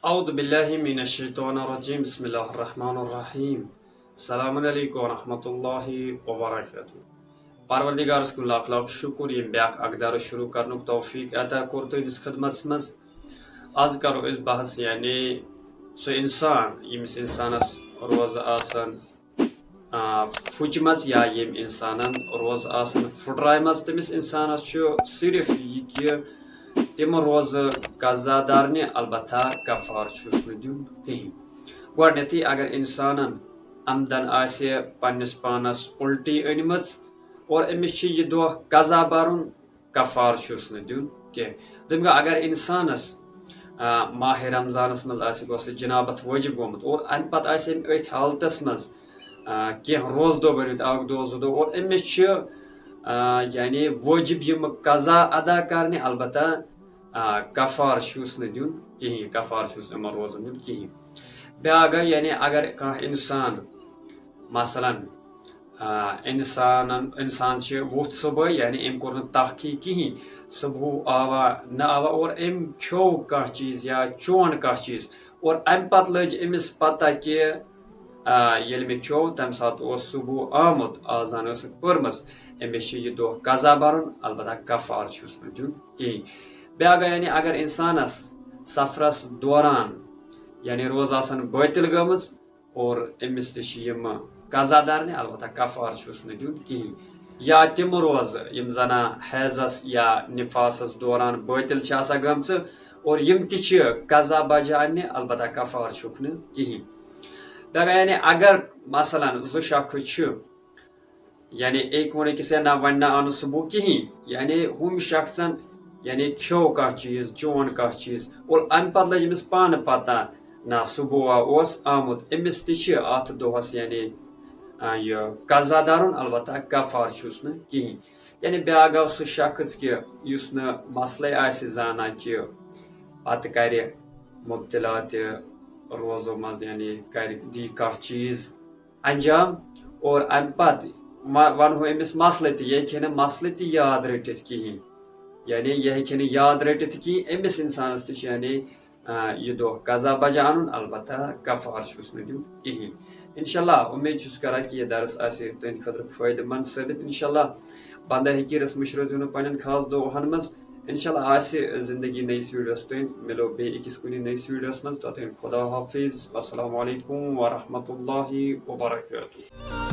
औदु बिल्लाहि मिनश्शैतानिर्रजीम बिस्मिल्लाहिर्रहमानिर्रहीम अस्सलामुअलैकुम वरहमतुल्लाहि वबरकातुहू। परवरदिगारस कुन लाख लाख शुक्र यम ब्याक अकदार शुरू करनुक तौफीक अता कोर तुंदिस खिदमत मज। आज करो इस बहस यानी सो इंसान यमिस इंसानस रोज आसन फुचमज या यम इंसानन रोज आसन फुटरायमज तमिस इंसानस सिर्फ यह तम रोज कजादार अलबत्ता कफार दिन कहीं गथी अगर इंसानन आमदन आसे पन्निस पानस उल्टी अनम और अमिस यह दह कजा भरुन कफार दिन कह अगर इंसानस माह रमजानस मज जनाबत वजिब गोमुत और अम पे अथ हालतस मज कह रोज दो भरित अख दो जो दो और अमिस यानी वजिब यम कजा अदा करने अलबत्ता कफार दिन कहीं कफार रोजन दिन कहीं ब्या गो यानी अगर कह इंसान मसलन इंसान वुथ सुबह यानी अम कोर तहकी कहीं सुबह आवा न आवा और अम खो कह चीज या चोन कह चीज और अम पत लज अमिस पता कि ये मे खो तम सात सुबह आमुत आजान पर्मस अमिस यह दह कजा भरुन अलबत्ता कफार दिन कहीं ब्या गो यानी अगर इंसानस सफरस दौरान यानी रोज आसन बातिल गमज और अमिस तम कजा दारने अलबत्ता कफार दिन कहीं या तम रोज यम जना हैजस या निफासस दौरान बातिल गम और यम कजा बजाने अलबत्ता कफार कहीं ब्या गो यानी अगर मसलन जो शख्स यानी एक वन किस ना वन ना आन सुबह कहीं यानी हम शख्सन यानी खो कह चीज चोन कह चीज और अम पे लज अमिस पान पता ना सुबह आमुत अमिस अत दोहस यानी यह कजा दारुन अलबत्ता कफार कहीं यानी ब्या गो सह शख्स कि मसल जाना कि पत कर मुब्तला रोजो मज यानी कर दी कह चीज अंजाम और अम पत वनो अमिस मसल यह मसल याद रटित कहीं यानी यह याद रटित कि अमिस इंसानस यानी यह दह कजा बजा अन अलबत्ता कफार दिन कहीं इंशाल्लाह उम्मीद करान कि यह दरस तुंद खतर फायदेमंद साबित इंशाल्लाह बंदा हेकि रस्म रोजन पन्न खास दोहन मज इंशाल्लाह जिंदगी नईस वीडियोस मिलो बे अकिस कुन नईस वीडियोस मज तोतन खुदा हाफिज अस्सलामु अलैकुम वरहमतुल्लाहि वबरकातुहू।